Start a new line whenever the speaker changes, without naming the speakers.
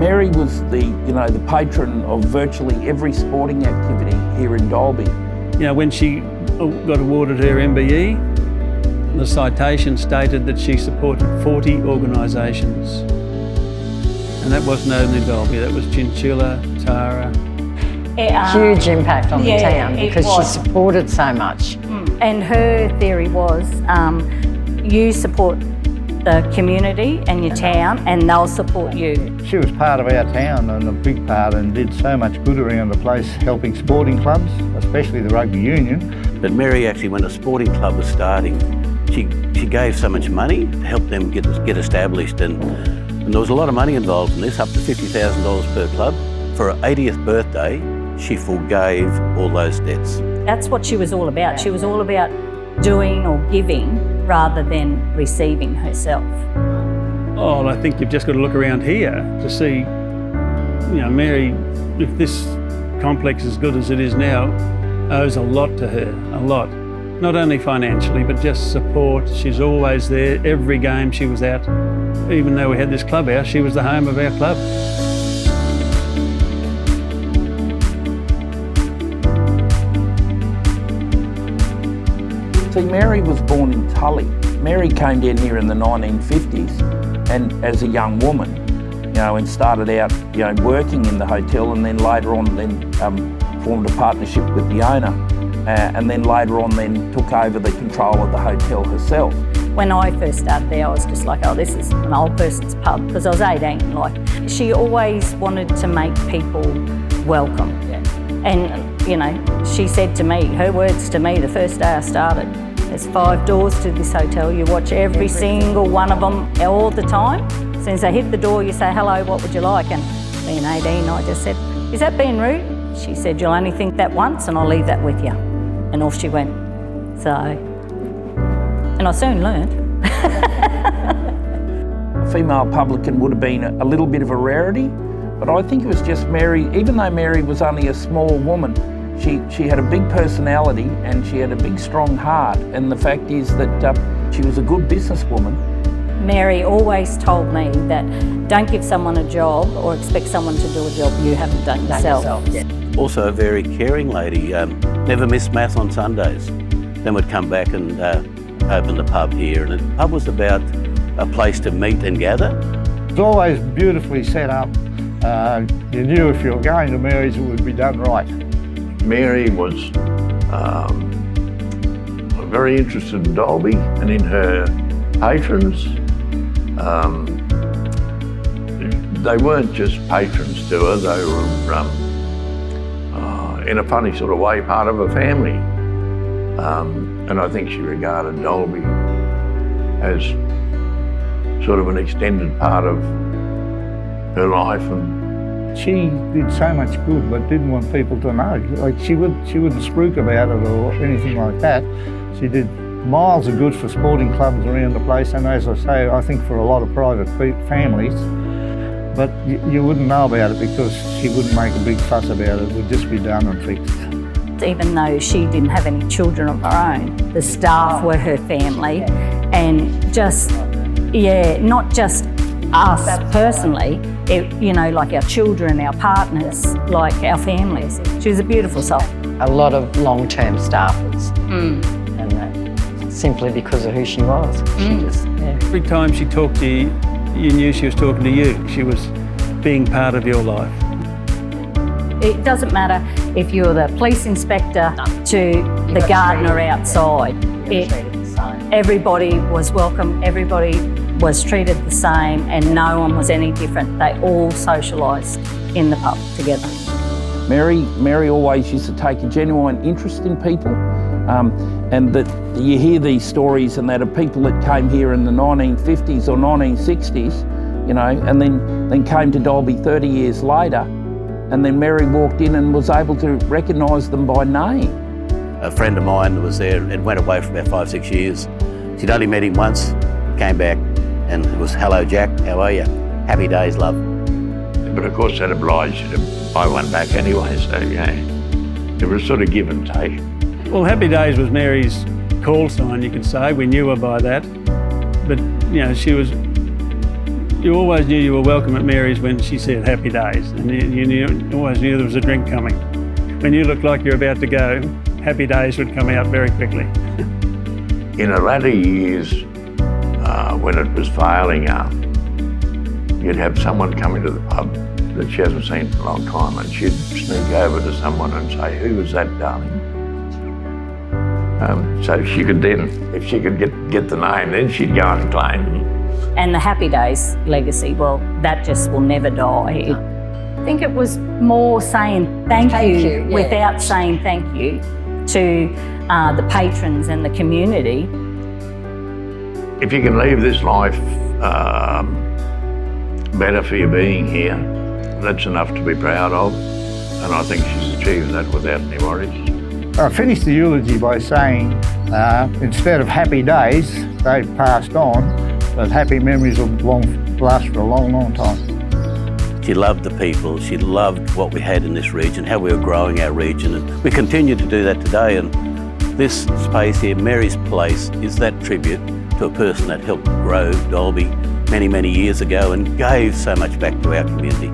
Mary was the patron of virtually every sporting activity here in Dalby.
When she got awarded her MBE, the citation stated that she supported 40 organisations. And that wasn't only Dalby, that was Chinchilla, Tara.
Huge impact on the town because she supported so much.
And her theory was, you support the community and your town and they'll support you.
She was part of our town and a big part and did so much good around the place helping sporting clubs, especially the rugby union.
But Mary actually, when a sporting club was starting, she gave so much money to help them get established and there was a lot of money involved in this, up to $50,000 per club. For her 80th birthday, she forgave all those debts.
That's what she was all about. She was all about doing or giving rather than receiving herself.
Oh, I think you've just got to look around here to see, Mary, if this complex as good as it is now, owes a lot to her, a lot. Not only financially, but just support. She's always there. Every game she was at, even though we had this clubhouse, she was the home of our club.
See, Mary was born in Tully. Mary came down here in the 1950s and as a young woman, and started out, working in the hotel and then later on formed a partnership with the owner and then later on took over the control of the hotel herself.
When I first started there, I was just like, oh, this is an old person's pub, because I was 18. She always wanted to make people welcome. And, she said to me, her words to me the first day I started, there's 5 doors to this hotel. You watch every single one of them all the time. As soon as they hit the door, you say, hello, what would you like? And being 18, I just said, is that being rude? She said, you'll only think that once and I'll leave that with you. And off she went. And I soon learned.
A female publican would have been a little bit of a rarity, but I think it was just Mary, even though Mary was only a small woman, she had a big personality and she had a big strong heart, and the fact is that she was a good businesswoman.
Mary always told me that don't give someone a job or expect someone to do a job you haven't done yourself.
Also a very caring lady, never missed math on Sundays. Then would come back and open the pub here, and the pub was about a place to meet and gather.
It was always beautifully set up. You knew if you were going to Mary's it would be done right.
Mary was very interested in Dalby and in her patrons. They weren't just patrons to her, they were, in a funny sort of way, part of her family. And I think she regarded Dalby as sort of an extended part of her life. And
she did so much good but didn't want people to know. She wouldn't spruik about it or anything like that. She did miles of good for sporting clubs around the place, and as I say, I think for a lot of private families. But you wouldn't know about it because she wouldn't make a big fuss about it. It would just be done and fixed.
Even though she didn't have any children of her own, the staff were her family, and not just us personally, like our children, our partners, like our families. She was a beautiful soul.
A lot of long-term staffers, and that simply because of who she was.
Every time she talked to you, you knew she was talking to you. She was being part of your life.
It doesn't matter if you're the police inspector to the gardener outside. Everybody was welcome, everybody was treated the same, and no one was any different. They all socialised in the pub together.
Mary always used to take a genuine interest in people, and that you hear these stories and that of people that came here in the 1950s or 1960s, and then came to Dalby 30 years later, and then Mary walked in and was able to recognise them by name.
A friend of mine was there and went away for about 5-6 years. She'd only met him once, came back, and it was, hello Jack, how are you? Happy days, love.
But of course that obliged you to buy one back anyway, so it was sort of give and take.
Well, Happy Days was Mary's call sign, you could say. We knew her by that. But, she was you always knew you were welcome at Mary's when she said happy days, and you always knew there was a drink coming. When you looked like you're about to go, happy days would come out very quickly.
In her latter years, when it was failing her, you'd have someone come into the pub that she hasn't seen for a long time, and she'd sneak over to someone and say, "Who was that, darling?" So she could then, if she could get the name, then she'd go and claim them.
And the Happy Days legacy, well, that just will never die. I think it was more saying thank you
yeah.
without saying thank you to the patrons and the community.
If you can leave this life better for you being here, that's enough to be proud of, and I think she's achieved that without any worries.
I finished the eulogy by saying, instead of happy days, they've passed on, but happy memories will last for a long, long time.
She loved the people, she loved what we had in this region, how we were growing our region, and we continue to do that today. And this space here, Mary's Place, is that tribute to a person that helped grow Dalby many, many years ago and gave so much back to our community.